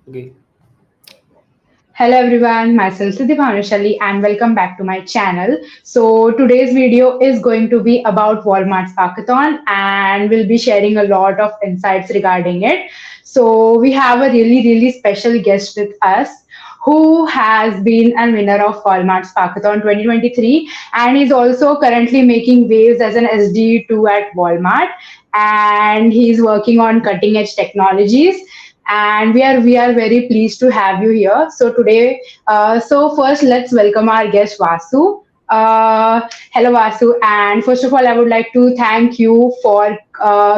Okay. Hello everyone, myself Siddhi Bhanushali and welcome back to my channel. So today's video is going to be about Walmart Sparkathon and we'll be sharing a lot of insights regarding it. So we have a really special guest with us who has been a winner of Walmart Sparkathon 2023 and is also currently making waves as an SD2 at Walmart, and he's working on cutting edge technologies, and we are very pleased to have you here. So today, so first let's welcome our guest Vasu. Hello Vasu, and first of all, I would like to thank you for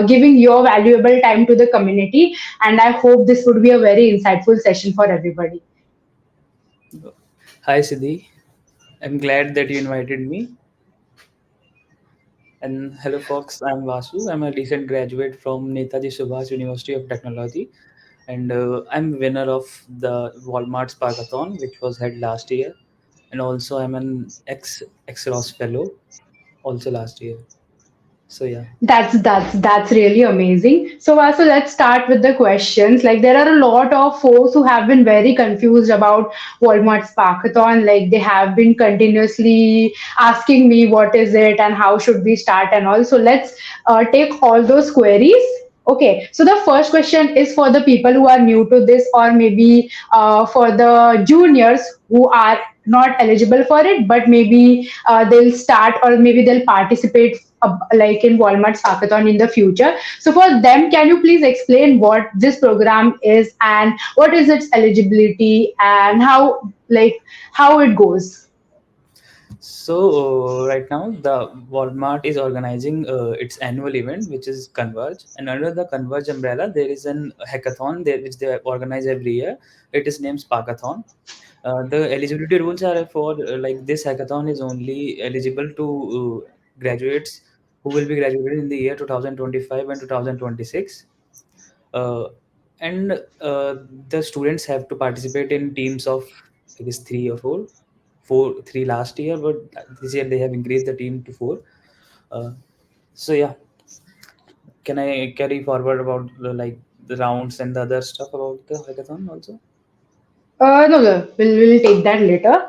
giving your valuable time to the community, and I hope this would be a very insightful session for everybody. Hi, Siddhi. I'm glad that you invited me. And hello, folks. I'm Vasu. I'm a recent graduate from Netaji Subhas University of Technology, and I'm winner of the Walmart Sparkathon, which was held last year. And also, I'm an ex-Ross fellow, also last year. So yeah. That's really amazing. So Vasu, let's start with the questions. Like there are a lot of folks who have been very confused about Walmart Sparkathon. Like they have been continuously asking me what is it and how should we start and all. So let's take all those queries. Okay, so the first question is for the people who are new to this, or maybe for the juniors who are not eligible for it, but maybe they'll start or maybe they'll participate like in Walmart Hackathon in the future. So for them, can you please explain what this program is and what is its eligibility and how it goes? So right now, the Walmart is organizing its annual event, which is Converge, and under the Converge umbrella, there is an hackathon there which they organize every year. It is named Sparkathon. The eligibility rules are for like this hackathon is only eligible to graduates who will be graduated in the year 2025 and 2026. Uh, and the students have to participate in teams of, I guess, three or four, three last year, but this year they have increased the team to four. Uh, so yeah, can I carry forward about like the rounds and the other stuff about the hackathon also? No, we'll take that later.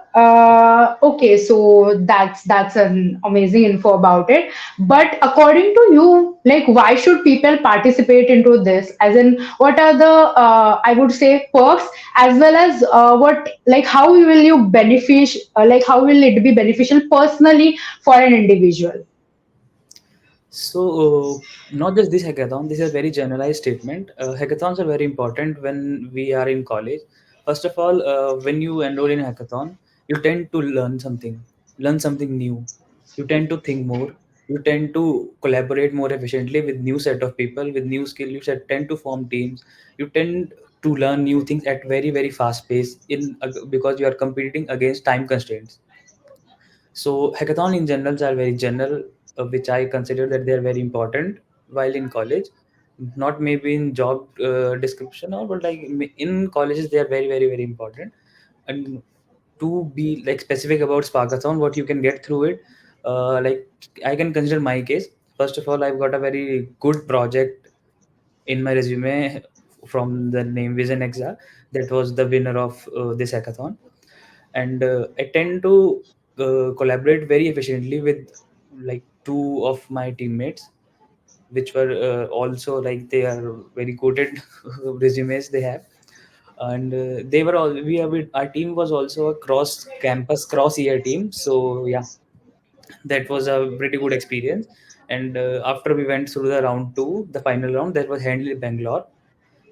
Okay, so that's an amazing info about it. But according to you, like, why should people participate into this? As in, what are the I would say perks, as well as what like how will you benefit? Like, how will it be beneficial personally for an individual? So, not just this hackathon, this is a very generalized statement. Hackathons are very important when we are in college. First of all, when you enroll in a hackathon, you tend to learn something new. You tend to think more. You tend to collaborate more efficiently with new set of people with new skill. Tend to form teams. You tend to learn new things at very fast pace because you are competing against time constraints. So hackathon in general are very general, which I consider that they are very important while in college. Not maybe in job description or, but like in colleges they are very important. And to be like specific about Sparkathon, what you can get through it, like I can consider my case. First of all, I've got a very good project in my resume from the name Vision Exa, that was the winner of this hackathon. And I tend to collaborate very efficiently with like two of my teammates, which were also like they are very quoted resumes they have. And they were all we have our team was also a cross campus cross year team. So yeah, that was a pretty good experience. And after we went through the round two, the final round, that was handled in Bangalore.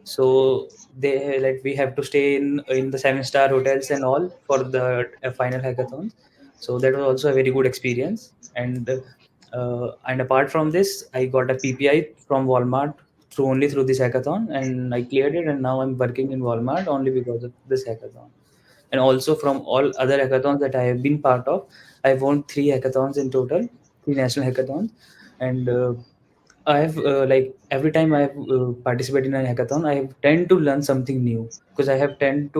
So they like we have to stay in the seven-star hotels and all for the final hackathons. So that was also a very good experience. And apart from this, I got a PPI from Walmart through this hackathon, and I cleared it, and now I'm working in Walmart only because of this hackathon. And also from all other hackathons that I have been part of, I've won three hackathons in total, three national hackathons. And I have like every time I have participated in a hackathon, I have tend to learn something new because uh, I have tend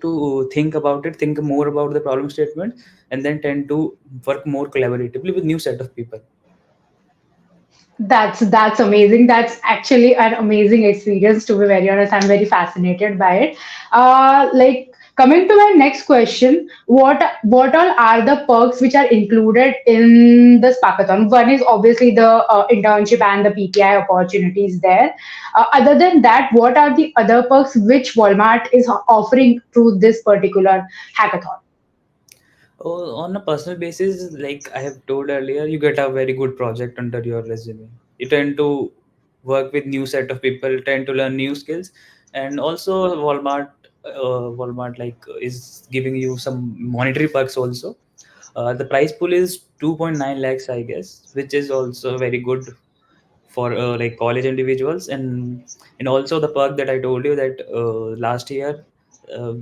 to think about it, think more about the problem statement, and then tend to work more collaboratively with new set of people. That's amazing. That's actually an amazing experience. To be very honest, I'm very fascinated by it. Like coming to my next question, what all are the perks which are included in the Sparkathon? One is obviously the internship and the PPI opportunities there. Other than that, what are the other perks which Walmart is offering through this particular hackathon? Oh, on a personal basis, like I have told earlier, you get a very good project under your resume. You tend to work with new set of people, tend to learn new skills, and also Walmart like is giving you some monetary perks also. The price pool is 2.9 lakhs, I guess, which is also very good for like college individuals. And also the perk that I told you that last year uh,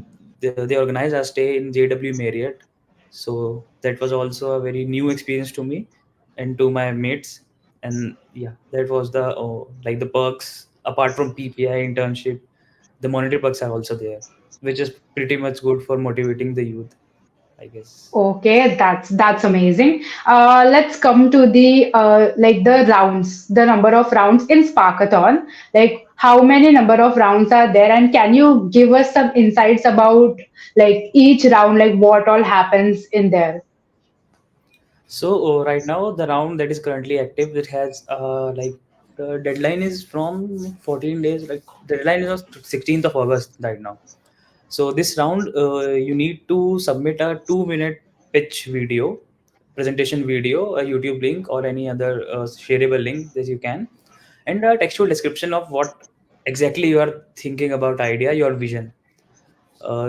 they organized a stay in JW Marriott, so that was also a very new experience to me and to my mates. And yeah, that was the like the perks apart from PPI internship. The monetary perks are also there, which is pretty much good for motivating the youth, I guess. Okay, that's amazing. Let's come to the like the rounds, the number of rounds in Sparkathon. Like how many number of rounds are there, and can you give us some insights about like each round, like what all happens in there? So right now, the round that is currently active, it has like the deadline is from 14 days. Like the deadline is on 16th of August right now. So this round, you need to submit a 2 minute pitch video, presentation video, a YouTube link or any other shareable link that you can, and a textual description of what exactly you are thinking about idea, your vision.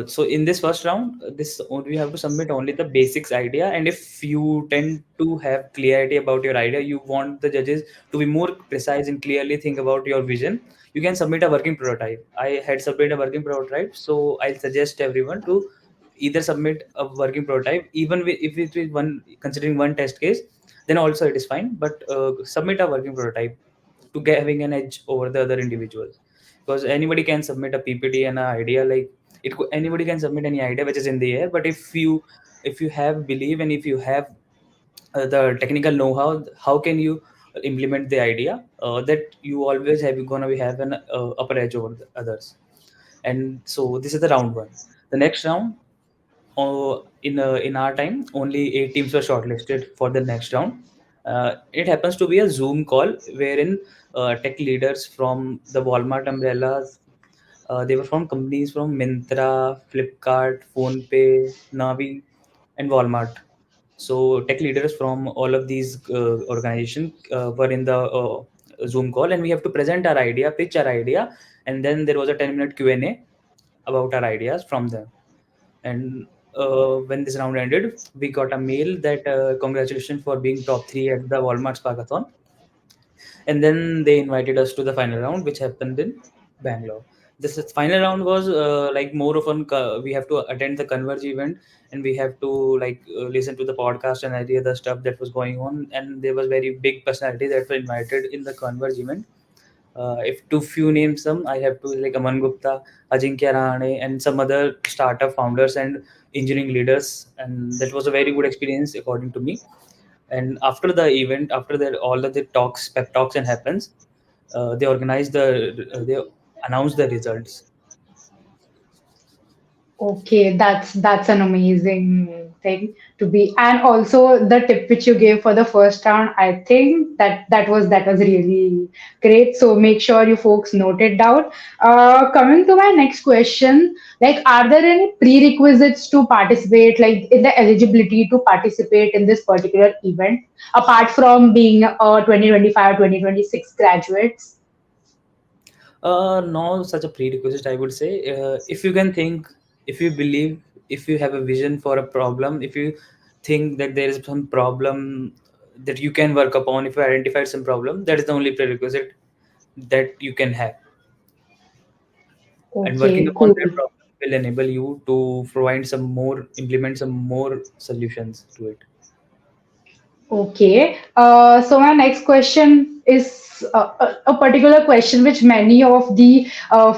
So in this first round, this we have to submit only the basics idea, and if you tend to have clarity about your idea, you want the judges to be more precise and clearly think about your vision. You can submit a working prototype. I had submitted a working prototype, so I'll suggest everyone to either submit a working prototype, even if it is one considering one test case, then also it is fine. But submit a working prototype to get having an edge over the other individuals, because anybody can submit a PPT and an idea like anybody can submit any idea which is in the air. But if you have belief and if you have the technical know-how, how can you implement the idea, that you always have gonna be have an upper edge over the others. And so this is the round one. The next round, in our time, only 8 teams were shortlisted for the next round. It happens to be a Zoom call wherein tech leaders from the Walmart umbrellas, they were from companies from Myntra, Flipkart, PhonePe, Navi, and Walmart. So tech leaders from all of these organizations were in the Zoom call, and we have to present our idea, pitch our idea, and then there was a 10-minute Q&A about our ideas from them. And when this round ended, we got a mail that congratulations for being top three at the Walmart Sparkathon. And then they invited us to the final round, which happened in Bangalore. Final round was like more of we have to attend the Converge event, and we have to like listen to the podcast and any other stuff that was going on. And there was very big personality that were invited in the Converge event. If to few names some, I have to like Aman Gupta, Ajinkya Rahane, and some other startup founders and engineering leaders. And that was a very good experience according to me. And after the event, after that all of the talks, pep talks and happens, they announce the results. Okay, that's an amazing thing to be, and also the tip which you gave for the first round, I think that was really great. So make sure you folks note it down. Coming to my next question, like, are there any prerequisites to participate, like in the eligibility to participate in this particular event, apart from being a 2025 2026 graduates? No such a prerequisite, I would say. If you can think, if you believe, if you have a vision for a problem, if you think that there is some problem that you can work upon, if you identified some problem, that is the only prerequisite that you can have. And working Okay, upon cool. that problem will enable you to provide some more, implement some more solutions to it. Okay. So my next question. is a particular question which many of the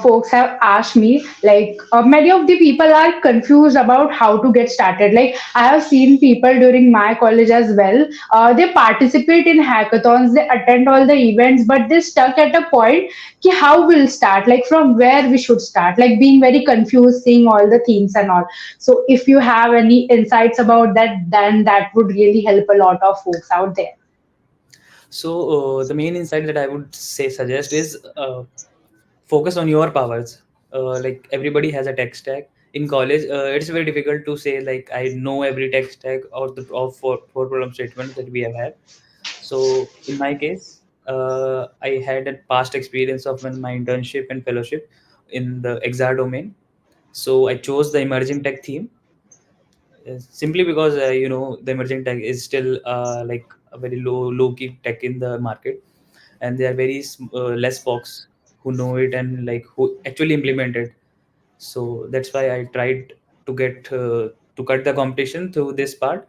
folks have asked me. Like many of the people are confused about how to get started. Like I have seen people during my college as well. They participate in hackathons, they attend all the events, but they stuck at a point ki how we'll start, like from where we should start, like being very confused, seeing all the themes and all. So if you have any insights about that, then that would really help a lot of folks out there. So the main insight that I would say suggest is focus on your powers. Like everybody has a tech stack in college. It's very difficult to say like I know every tech stack or the of four problem statements that we have had. So in my case, I had a past experience of my internship and fellowship in the XR domain. So I chose the emerging tech theme simply because the emerging tech is still like a very low key tech in the market, and there are very less folks who know it and like who actually implement it. So that's why I tried to get to cut the competition through this part.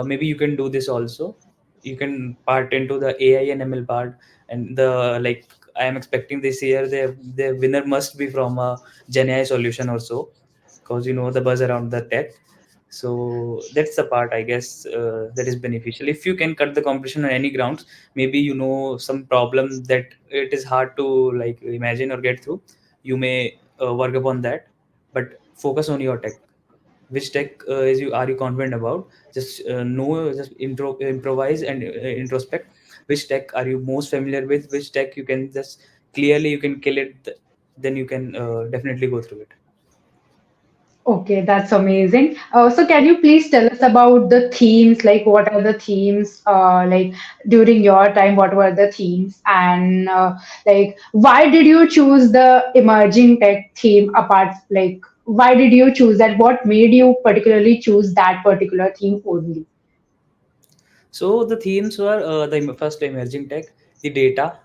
Maybe you can do this also. You can part into the AI and ML part, and the like I am expecting this year the winner must be from a Gen AI solution also, because you know the buzz around the tech. So that's the part I guess that is beneficial. If you can cut the competition on any grounds, maybe you know some problem that it is hard to like imagine or get through, you may work upon that, but focus on your tech. Which tech is you are you confident about? Just know, just improvise and introspect. Which tech are you most familiar with? Which tech you can just clearly you can kill it, then you can definitely go through it. Okay, that's amazing. So can you please tell us about the themes? Like, what are the themes? Like during your time, what were the themes? And like, why did you choose the emerging tech theme? Apart, like, why did you choose that? What made you particularly choose that particular theme only? So the themes were first emerging tech, the data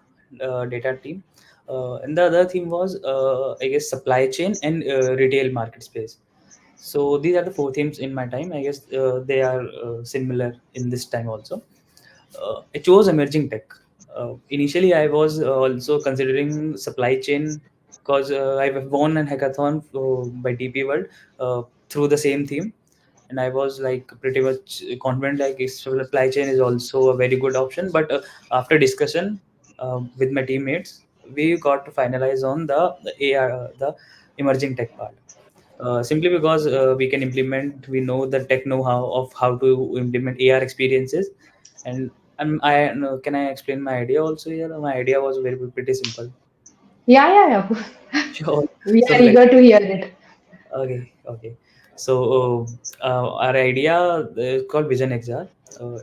team, and the other theme was I guess supply chain and retail market space. So these are the four themes in my time. I guess they are similar in this time also. I chose emerging tech. Initially, I was also considering supply chain because I've won an hackathon by DP World through the same theme, and I was like pretty much confident like supply chain is also a very good option. But after discussion with my teammates, we got to finalize on the AR, the emerging tech part. Simply because we can implement, we know the tech know-how of how to implement AR experiences, and I can I explain my idea also here. My idea was very pretty simple. Yeah, yeah, yeah. Sure. We So are like eager to hear it. okay, okay. So our idea is called Vision XR.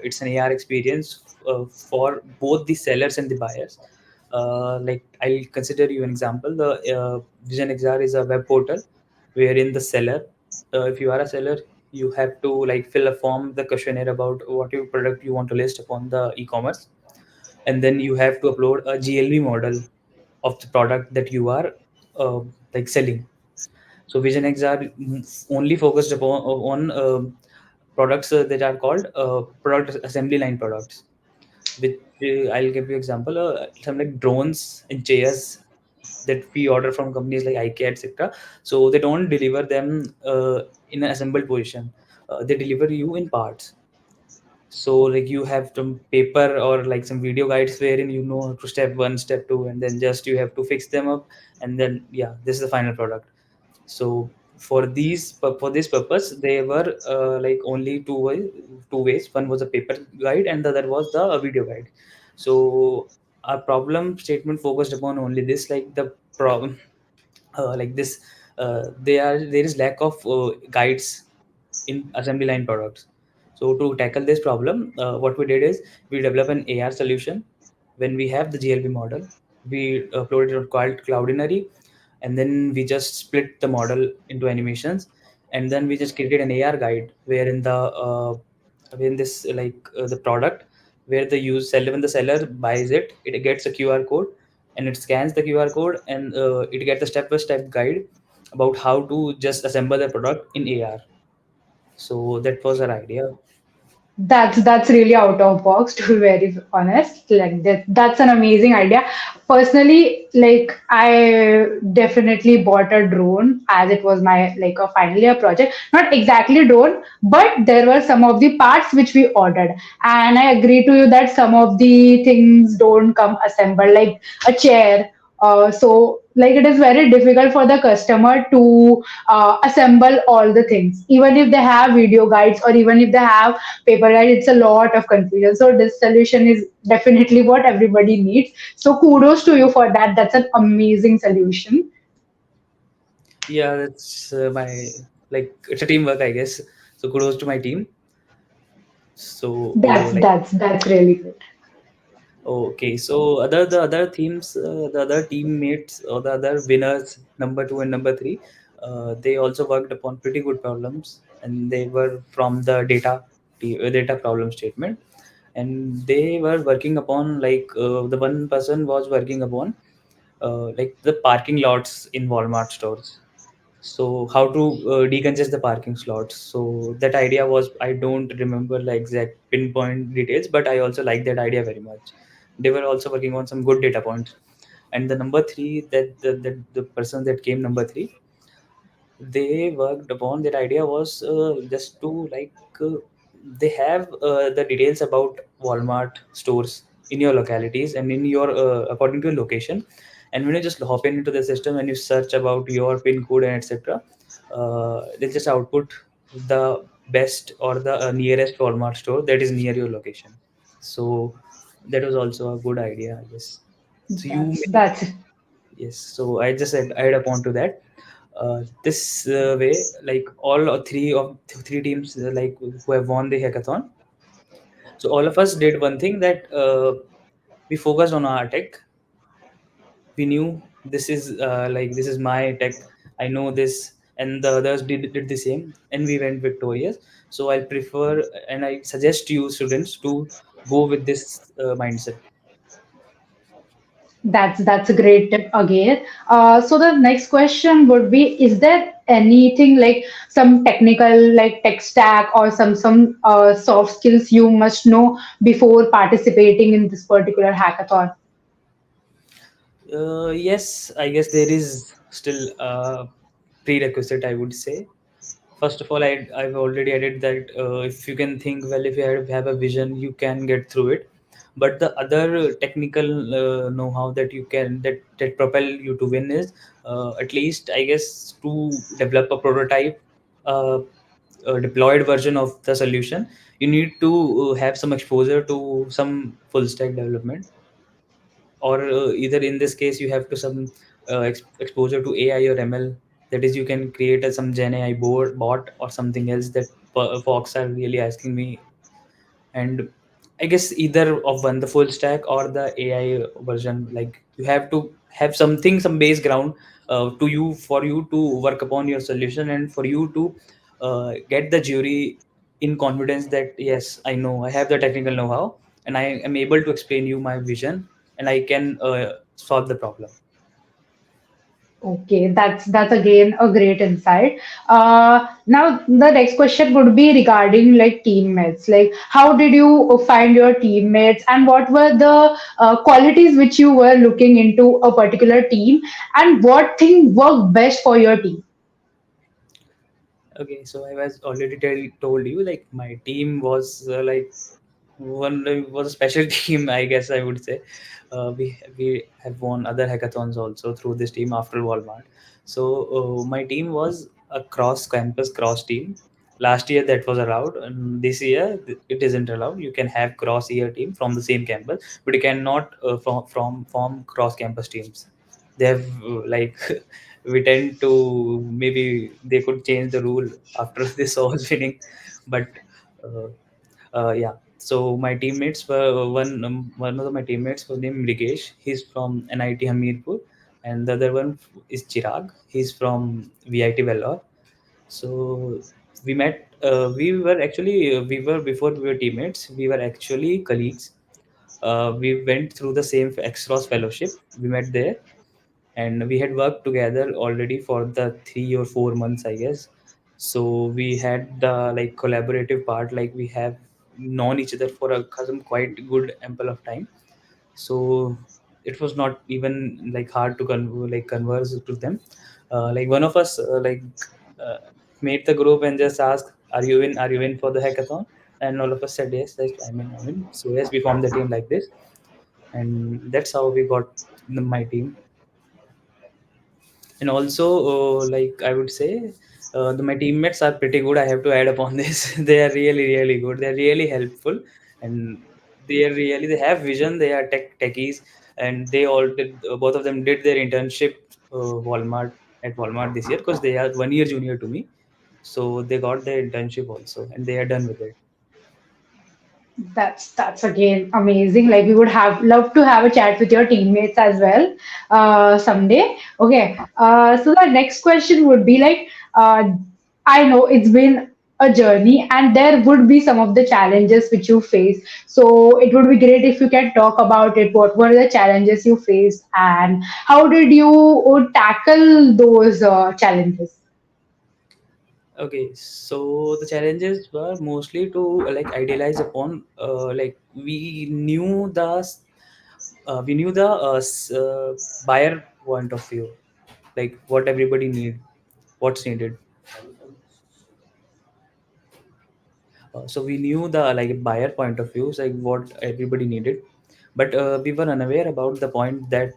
It's an AR experience for both the sellers and the buyers. Like I'll consider you an example. The Vision XR is a web portal wherein the seller, if you are a seller, you have to like fill a form, the questionnaire about what your product you want to list upon the e-commerce, and then you have to upload a GLV model of the product that you are uh, like selling. So Vision X are only focused upon on products that are called product assembly line products. Which I'll give you example. Some like drones and chairs that we order from companies like IKEA, etc. So they don't deliver them in an assembled position. They deliver you in parts. So like you have some paper or like some video guides wherein you know to step one, step two, and then just you have to fix them up, and then yeah, this is the final product. So for this purpose, they were like only two ways. One was a paper guide, and the other was the video guide. So our problem statement focused upon only this, like the problem, like this. There is lack of guides in assembly line products. So to tackle this problem, what we did is we developed an AR solution. When we have the GLB model, we upload it on Cloudinary, and then we just split the model into animations, and then we just created an AR guide wherein wherein this the product where the use seller when the seller buys it, it gets a QR code, and it scans the QR code, and it gets a step-by-step guide about how to just assemble the product in AR. So that was our idea. That's really out of box to be very honest. Like that's an amazing idea. Personally, like I definitely bought a drone as it was my like a final year project. Not exactly drone, but there were some of the parts which we ordered. And I agree to you that some of the things don't come assembled, like a chair. So like it is very difficult for the customer to assemble all the things, even if they have video guides or even if they have paper guide. It's a lot of confusion, so this solution is definitely what everybody needs. So kudos to you for that. That's an amazing solution. Yeah, that's my, like, it's a teamwork, I guess. So kudos to my team. So like, That's really good. okay, so the other themes, the other teammates or the other winners, number two and number three, they also worked upon pretty good problems, and they were from the data problem statement, and they were working upon, like, the one person was working upon like the parking lots in Walmart stores. So how to decongest the parking slots. So that idea was, I don't remember the exact pinpoint details, but I also like that idea very much. They were also working on some good data points. And the number three, that the person that came number three, they worked upon that idea was just to, like, they have the details about Walmart stores in your localities and in your according to your location. And when you just hop into the system and you search about your pin code and etc., they just output the best or the nearest Walmart store that is near your location. So that was also a good idea, I guess. So you That's Yes, so I just add upon to that. This way, like three teams, like who have won the hackathon. So all of us did one thing, that we focused on our tech. We knew this is like, this is my tech. I know this, and the others did the same, and we went victorious. So I prefer and I suggest you students to go with this mindset. that's a great tip again. So the next question would be: is there anything like some technical, like tech stack or some soft skills you must know before participating in this particular hackathon? Yes, I guess there is still a prerequisite, I would say. First of all, I've already added that if you can think well, if you have a vision, you can get through it. But the other technical know-how that you can that propel you to win is, at least, I guess, to develop a prototype, uh, a deployed version of the solution. You need to have some exposure to some full stack development, or either in this case you have to some exposure to AI or ML. That is, you can create some Gen AI bot or something else that folks are really asking me. And I guess either of one, the full stack or the AI version, like, you have to have something, some base ground to you, for you to work upon your solution, and for you to get the jury in confidence that yes, I know, I have the technical know-how, and I am able to explain you my vision, and I can solve the problem. Okay, that's again a great insight. Now the next question would be regarding like teammates. Like, how did you find your teammates, and what were the qualities which you were looking into a particular team, and what thing worked best for your team? Okay, so I was already told you, like, my team was like, one was a special team, I guess I would say. We have won other hackathons also through this team after Walmart. So my team was a cross campus cross team. Last year that was allowed, and this year it isn't allowed. You can have cross year team from the same campus, but you cannot from form cross campus teams. They have like we tend to, maybe they could change the rule after this all winning, but uh, yeah. So my teammates were one of my teammates was named Mrikesh. He's from NIT Hamirpur, and the other one is Chirag. He's from VIT Vellore. So we met. We were, before we were teammates. We were actually colleagues. We went through the same X-Cross fellowship. We met there, and we had worked together already for the 3 or 4 months, I guess. So we had the, like, collaborative part, like we have known each other for some quite good ample of time. So it was not even like hard to converse to them. Like one of us uh, made the group and just asked, are you in for the hackathon? And all of us said yes, yes, I'm in. So yes, we formed the team like this, and that's how we got my team. And also, like I would say, my teammates are pretty good. I have to add upon this. They are really, really good. They're really helpful, and they have vision. They are techies, and they all did. Both of them did their internship Walmart at Walmart this year because they are 1 year junior to me. So they got their internship also, and they are done with it. That's again amazing. Like we would have love to have a chat with your teammates as well someday. Okay. So the next question would be like, I know it's been a journey and there would be some of the challenges which you face. So it would be great if you can talk about it. What were the challenges you faced and how did you tackle those challenges? Okay, so the challenges were mostly to idealize upon we knew the buyer point of view, like what everybody need, what's needed. So we knew the like buyer point of views, like what everybody needed, but we were unaware about the point that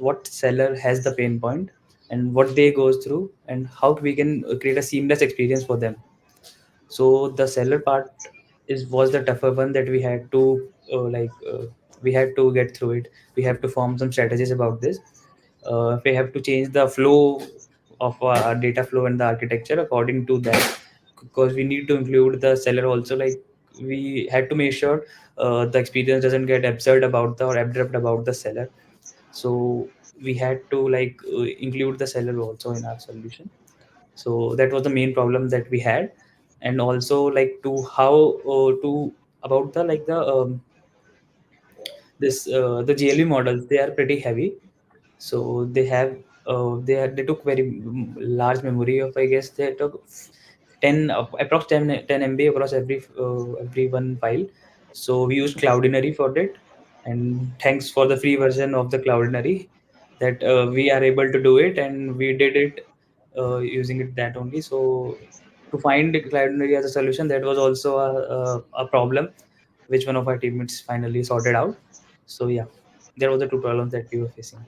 what seller has the pain point and what they goes through and how we can create a seamless experience for them. So the seller part is was the tougher one that we had to get through it. We have to form some strategies about this. We have to change the flow of our data flow and the architecture according to that, because we need to include the seller also. Like we had to make sure the experience doesn't get absurd about the or abrupt about the seller. So we had to include the seller also in our solution. So that was the main problem that we had. And also like to how to about the like the this the GLV models, they are pretty heavy. So they took very large memory of, I guess they took 10 approx 10 MB across every one file. So we used Cloudinary for it, and thanks for the free version of the Cloudinary that we are able to do it, and we did it using it that only. So to find Cloudinary as a solution, that was also a problem which one of our teammates finally sorted out. So yeah, there were the two problems that we were facing.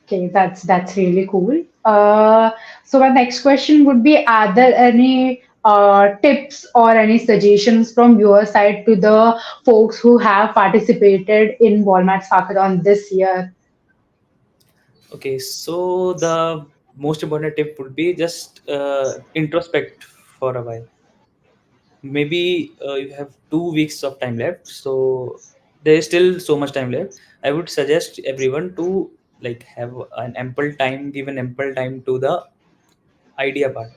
Okay, that's really cool. So my next question would be: are there any tips or any suggestions from your side to the folks who have participated in Walmart Sparkathon this year? Okay, so the most important tip would be just introspect for a while. Maybe you have 2 weeks of time left, so there is still so much time left. I would suggest everyone to have an ample time, give an ample time to the idea part,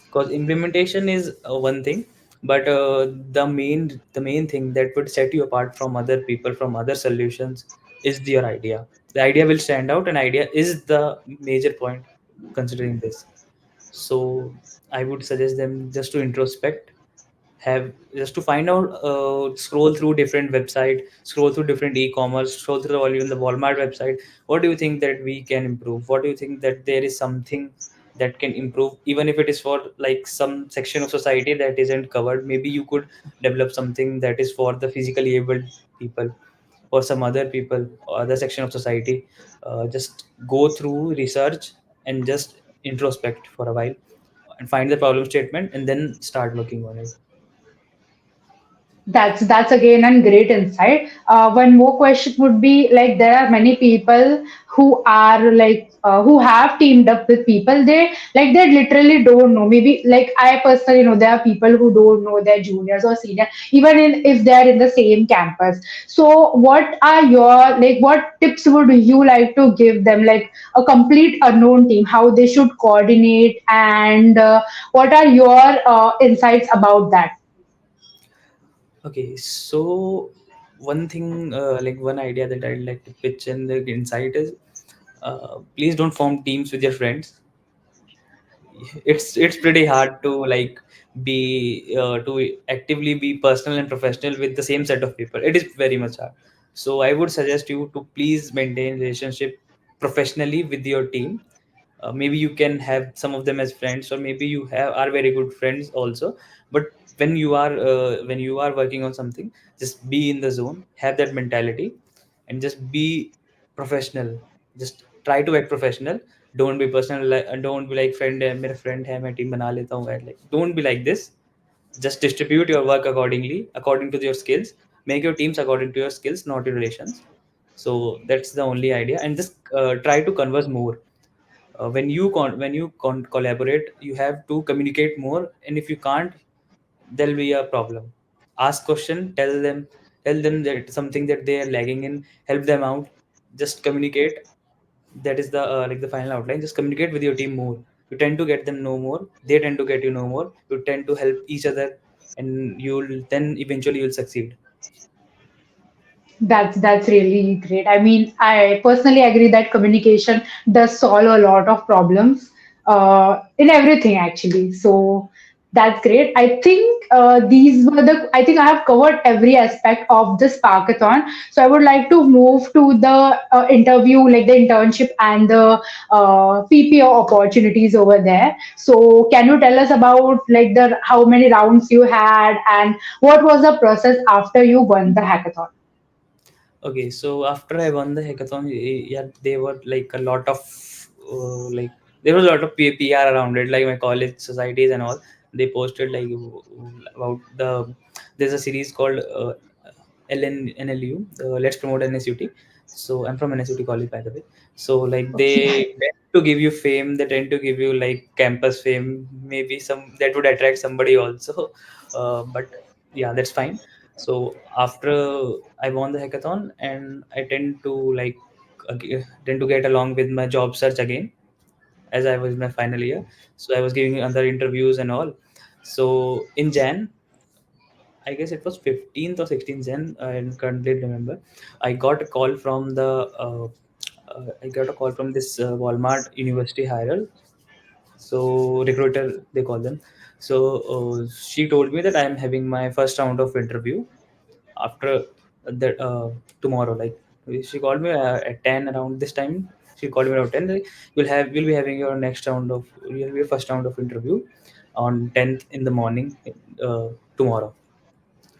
because implementation is one thing, but the main thing that would set you apart from other people, from other solutions, is your idea. The idea will stand out, and idea is the major point considering this. So I would suggest them just to introspect, have just to find out, scroll through different website, scroll through different e-commerce, scroll through even the Walmart website. What do you think that we can improve? What do you think that there is something that can improve, even if it is for like some section of society that isn't covered? Maybe you could develop something that is for the physically able people or some other people or other section of society. Just go through research and just introspect for a while and find the problem statement and then start working on it. That's again a great insight. One more question would be like there are many people who are like who have teamed up with people they literally don't know. Maybe like I personally know there are people who don't know their juniors or seniors even if they are in the same campus. So what are your like what tips would you like to give them like a complete unknown team how they should coordinate and what are your insights about that? Okay, so one thing, one idea that I'd like to pitch in the insight is, please don't form teams with your friends. it's pretty hard to like be to actively be personal and professional with the same set of people. It is very much hard. So I would suggest you to please maintain relationship professionally with your team. Maybe you can have some of them as friends, or maybe you have are very good friends also. But when you are working on something, just be in the zone, have that mentality, and just be professional. Just try to act professional. Don't be personal, like, don't be like friend है मेरा friend है मैं team बना लेता हूँ, like don't be like this. Just distribute your work accordingly, according to your skills. Make your teams according to your skills, not your relations. So that's the only idea. And just try to converse more. Collaborate, you have to communicate more. And if you can't, there'll be a problem. Ask question, tell them that something that they are lagging in, help them out. Just communicate. That is the like the final outline. Just communicate with your team more. You tend to get them know more, they tend to get you know more. You tend to help each other, and you'll then eventually you'll succeed. That's really great. I mean, I personally agree that communication does solve a lot of problems in everything actually. So that's great. I think these were the. I think I have covered every aspect of this Sparkathon. So I would like to move to the interview, like the internship and the PPO opportunities over there. So can you tell us about like the how many rounds you had and what was the process after you won the hackathon? Okay, so after I won the hackathon, yeah, they were like a lot of like there was a lot of PR around it, like my college societies and all. They posted like about there's a series called Let's Promote NSUT. So I'm from NSUT college, by the way. So like Okay. they tend to give you fame, they tend to give you like campus fame, maybe some that would attract somebody also. But yeah, that's fine. So after I won the hackathon, and I tend to get along with my job search again, as I was in my final year. So I was giving other interviews and all. So in Jan, I guess it was 15th or 16th Jan, I currently remember. I got a call from I got a call from this Walmart University hire. So recruiter they call them. So she told me that I am having my first round of interview after that tomorrow. Like she called me at 10 around this time. She called me around 10. Like, we'll be having your next round of you'll be your first round of interview on 10th in the morning tomorrow.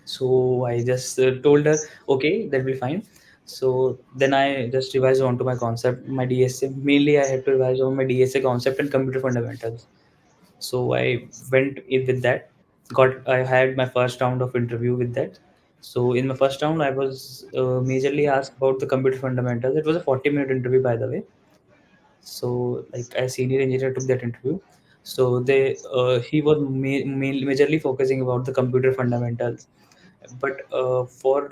So I just told her, okay, that'll be fine. So then I just revised onto my concept, my DSA. Mainly, I had to revise on my DSA concept and computer fundamentals. So I went in with that. I had my first round of interview with that. So in my first round, I was majorly asked about the computer fundamentals. It was a 40-minute interview, by the way. So like a senior engineer took that interview. So he was majorly focusing about the computer fundamentals. But for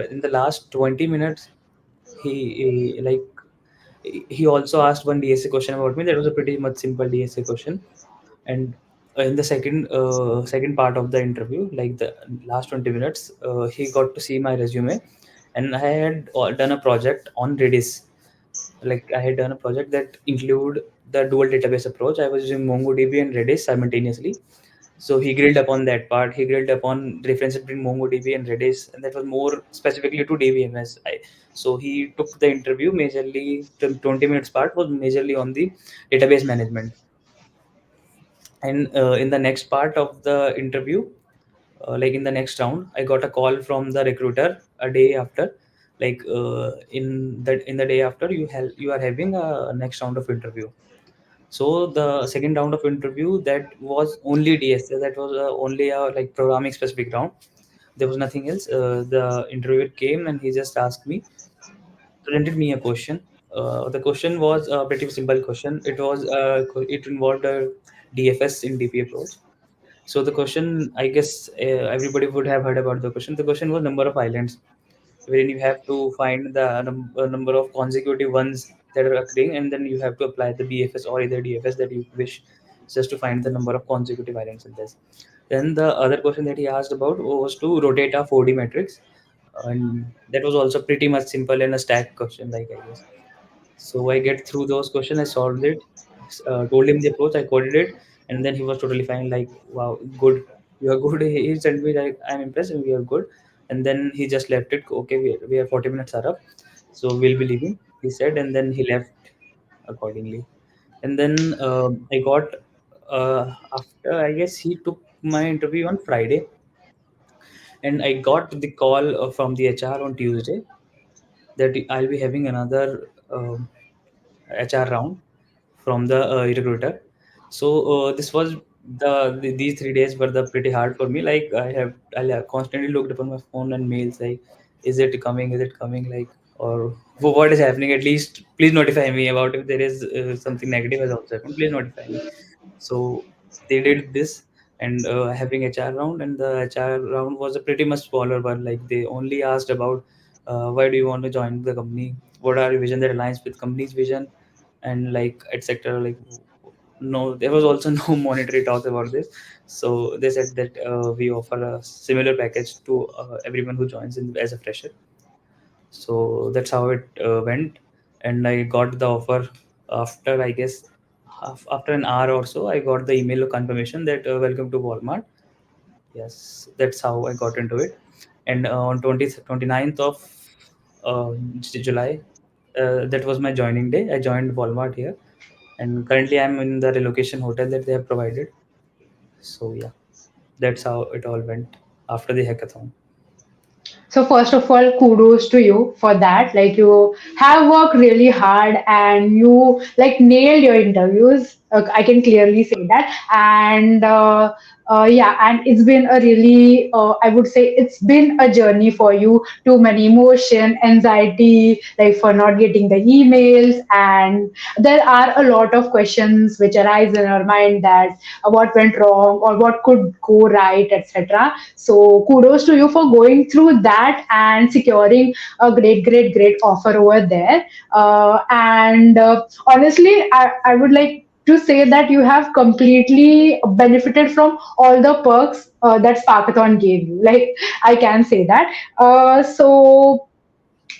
in the last 20 minutes, like he also asked one DSA question about me. That was a pretty much simple DSA question. And in the second part of the interview, like the last 20 minutes, he got to see my resume, and I had done a project on Redis. Like I had done a project that include the dual database approach. I was using MongoDB and Redis simultaneously. So he grilled upon that part. He grilled upon the difference between MongoDB and Redis, and that was more specifically to DBMS. So he took the interview majorly. The 20 minutes part was majorly on the database management. And in the next part of the interview, like in the next round, I got a call from the recruiter a day after. Like in the day after, you are having a next round of interview. So the second round of interview, that was only DSA. That was only a like programming specific round. There was nothing else. The interviewer came and he just asked me, presented me a question. The question was a pretty simple question. It involved a DFS in DP approach. So the question, I guess everybody would have heard about the question. The question was number of islands, wherein you have to find the number of consecutive ones that are occurring, and then you have to apply the BFS or either DFS that you wish, just to find the number of consecutive islands in this. Then the other question that he asked about was to rotate a 4D matrix, and that was also pretty much simple and a stack question, like I guess. So I get through those questions, I solved it. told him the approach. I coded it, and then he was totally fine. Like, wow, good, you are good. He sent me like, I'm impressed, and we are good. And then he just left it. Okay, we are 40 minutes are up, so we'll be leaving. He said, and then he left accordingly. And then I got after, I guess he took my interview on Friday, and I got the call from the HR on Tuesday that I'll be having another HR round from the recruiter. So this was these 3 days were the pretty hard for me. Like I have constantly looked upon my phone and mails like, is it coming? Is it coming? Like, or what is happening? At least please notify me about if there is something negative has also happened. Please notify me. So they did this, and having HR round, and the HR round was a pretty much smaller one. Like they only asked about why do you want to join the company, what are your vision that aligns with company's vision, and like etc. Like no, there was also no monetary talk about this. So they said that we offer a similar package to everyone who joins in as a fresher. So that's how it went, and I got the offer after, I guess, after an hour or so. I got the email confirmation that welcome to Walmart. Yes, that's how I got into it. And on 29th of July, that was my joining day. I joined Walmart here, and currently I'm in the relocation hotel that they have provided. So yeah, that's how it all went after the hackathon. So first of all, kudos to you for that. Like you have worked really hard and you like nailed your interviews. I can clearly say that. And yeah, and it's been a really, I would say, it's been a journey for you. Too many emotion, anxiety, like for not getting the emails, and there are a lot of questions which arise in our mind that what went wrong or what could go right, etc. So kudos to you for going through that and securing a great offer over there. And honestly, I would like to say that you have completely benefited from all the perks that Sparkathon gave you. Like I can say that. So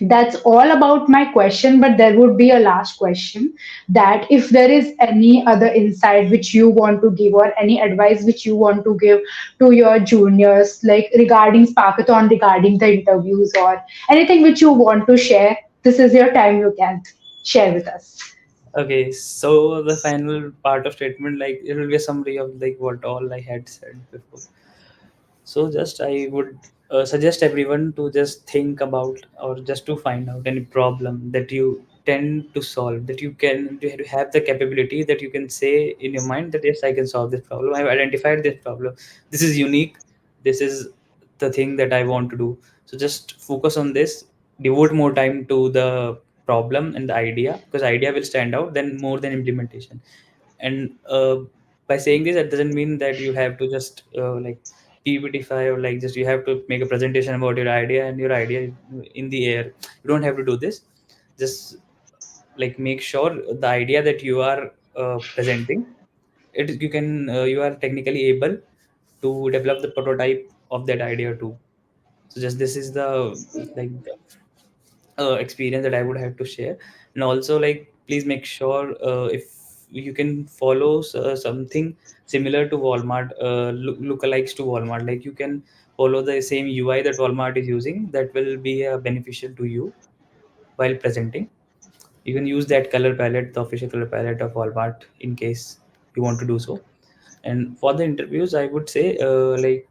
that's all about my question, but there would be a last question that if there is any other insight which you want to give or any advice which you want to give to your juniors, like regarding Sparkathon, regarding the interviews or anything which you want to share, this is your time, you can share with us. Okay, so the final part of statement, like it will be a summary of like what all I had said before. So just I would suggest everyone to just think about, or just to find out any problem that you tend to solve, that you can you have the capability that you can say in your mind that yes, I can solve this problem. I've identified this problem. This is unique. This is the thing that I want to do. So just focus on this. Devote more time to the problem and the idea, because idea will stand out then more than implementation. And by saying this, that doesn't mean that you have to just like PPT-fy, or like just you have to make a presentation about your idea and your idea is in the air. You don't have to do this. Just like make sure the idea that you are presenting, you can you are technically able to develop the prototype of that idea too. So just this is the like experience that I would have to share. And also, like, please make sure if you can follow something similar to Walmart, lookalikes to Walmart, like you can follow the same UI that Walmart is using, that will be beneficial to you while presenting. You can use that color palette, the official color palette of Walmart, in case you want to do so. And for the interviews, I would say, like,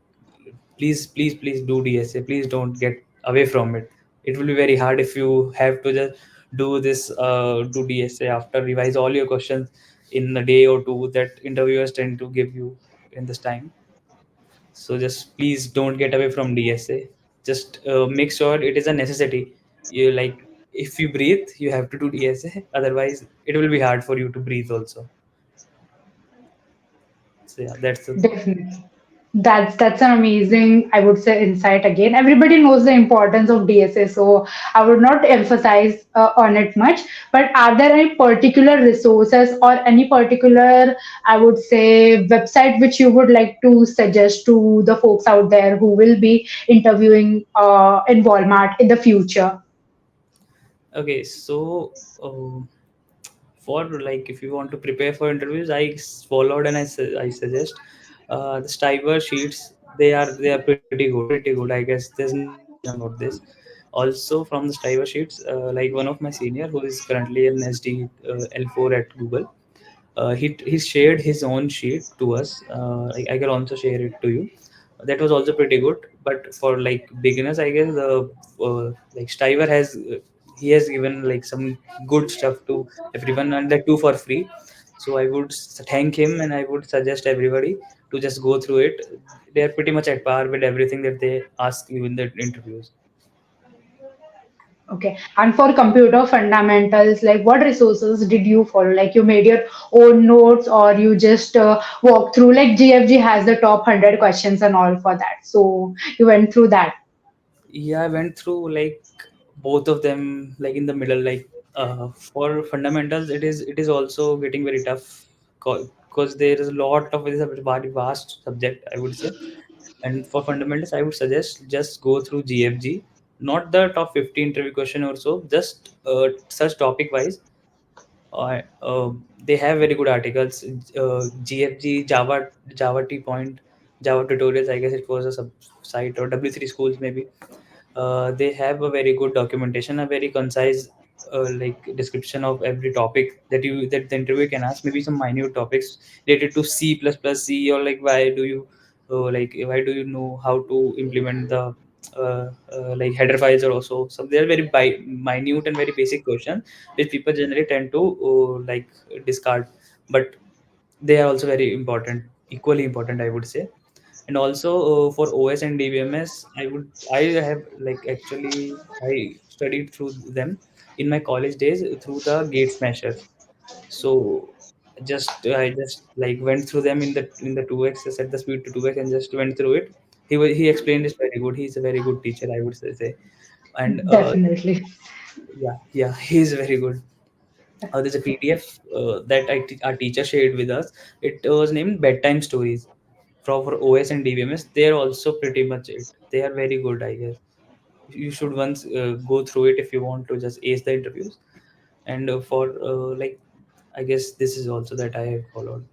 please do DSA. Please don't get away from it. It will be very hard if you have to just do this, do DSA after revise all your questions in a day or two that interviewers tend to give you in this time. So just please don't get away from DSA. Just make sure it is a necessity. You like, if you breathe, you have to do DSA. Otherwise, it will be hard for you to breathe also. So yeah, that's the Definitely. That's an amazing, I would say, insight again. Everybody knows the importance of DSA, so I would not emphasize on it much. But are there any particular resources or any particular, I would say, website which you would like to suggest to the folks out there who will be interviewing in Walmart in the future? okay. So. for like if you want to prepare for interviews, followed and I suggest the Stiver sheets. They are pretty good. I guess there's nothing to mention about this. Also from the Stiver sheets, like one of my senior who is currently an SD L4 at Google, he shared his own sheet to us. I can also share it to you. That was also pretty good. But for like beginners, I guess the like Stiver has he has given like some good stuff to everyone, and that too for free. So I would thank him, and I would suggest everybody to just go through it. They are pretty much at par with everything that they ask you in the interviews. Okay. And for computer fundamentals, like what resources did you follow? Like you made your own notes or you just walk through, like GFG has the top 100 questions and all for that. So you went through that. Yeah, I went through like both of them, like in the middle. Like for fundamentals, it is also getting very tough because there is a lot of it is a very vast subject, I would say. And for fundamentals, I would suggest just go through GFG, not the top 50 interview question or so, just search topic wise. They have very good articles. GFG, Java T point, Java tutorials. I guess it was a sub site or W3 schools maybe. They have a very good documentation, a very concise like description of every topic that the interviewer can ask. Maybe some minute topics related to C plus plus C, or like why do you know how to implement the like header files, or also so they are very minute and very basic questions which people generally tend to like discard, but they are also very important, equally important, I would say. And also for OS and DBMS, I have like actually I studied through them in my college days through the Gate Smashers. So I just like went through them in the 2x, set the speed to 2x and just went through it. He explained this very good. He's a very good teacher, I would say. And Definitely. yeah, he's very good. There's a PDF that our teacher shared with us. It was named Bedtime Stories for OS and DBMS. They're also pretty much it. They are very good, I guess. You should once go through it if you want to just ace the interviews. And for like, I guess this is also that I have followed.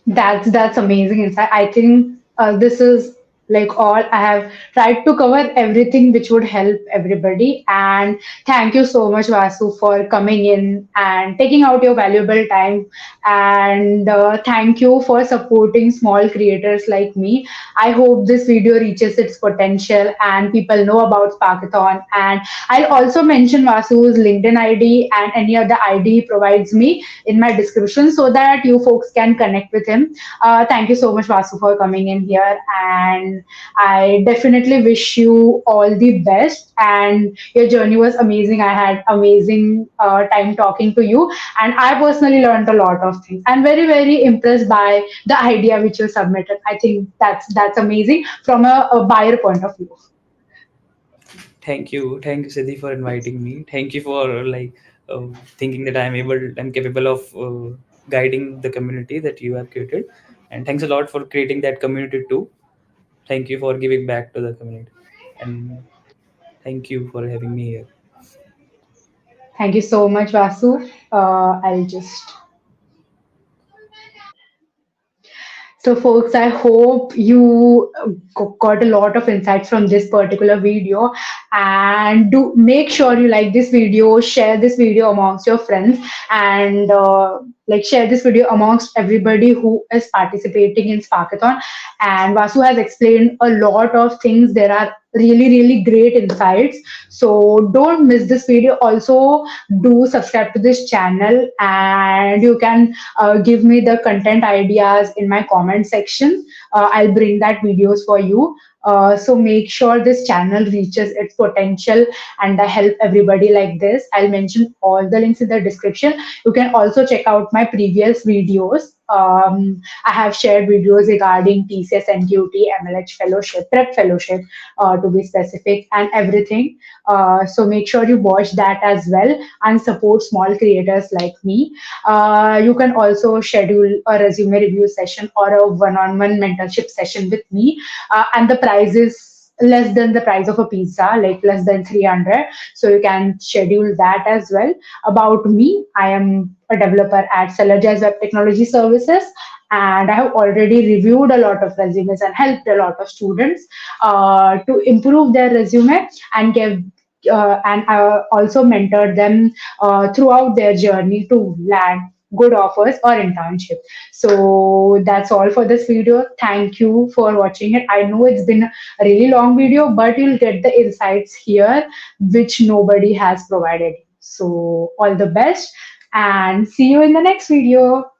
That's amazing insight. I think this is like all I have tried to cover everything which would help everybody. And thank you so much, Vasu, for coming in and taking out your valuable time. And thank you for supporting small creators like me. I hope this video reaches its potential and people know about Sparkathon. And I'll also mention Vasu's LinkedIn ID and any other ID he provides me in my description so that you folks can connect with him. Thank you so much, Vasu, for coming in here. And I definitely wish you all the best. And your journey was amazing. I had amazing time talking to you. And I personally learned a lot of things. I'm very, very impressed by the idea which you submitted. I think that's amazing from a buyer point of view. Thank you, Siddhi, for inviting me. Thank you for like thinking that I'm capable of guiding the community that you have created, and thanks a lot for creating that community too. Thank you for giving back to the community, and thank you for having me here. Thank you so much, Vasu. I'll just So, folks, I hope you got a lot of insights from this particular video. And do make sure you like this video, share this video amongst your friends, and like share this video amongst everybody who is participating in Sparkathon. And Vasu has explained a lot of things. There are really, really great insights. So, don't miss this video. Also, do subscribe to this channel, and you can give me the content ideas in my comment section. I'll bring that videos for you. So make sure this channel reaches its potential and I help everybody like this. I'll mention all the links in the description. You can also check out my previous videos. I have shared videos regarding TCS NQT, MLH fellowship, prep fellowship to be specific, and everything. So make sure you watch that as well and support small creators like me. You can also schedule a resume review session or a one-on-one mentorship session with me. And the price is less than the price of a pizza, like less than 300. So you can schedule that as well. About me, I am a developer at Synergize Web Technology Services, and I have already reviewed a lot of resumes and helped a lot of students to improve their resume and give and I also mentored them throughout their journey to land good offers or internship. So that's all for this video. Thank you for watching it. I know it's been a really long video, but you'll get the insights here which nobody has provided. So all the best and see you in the next video.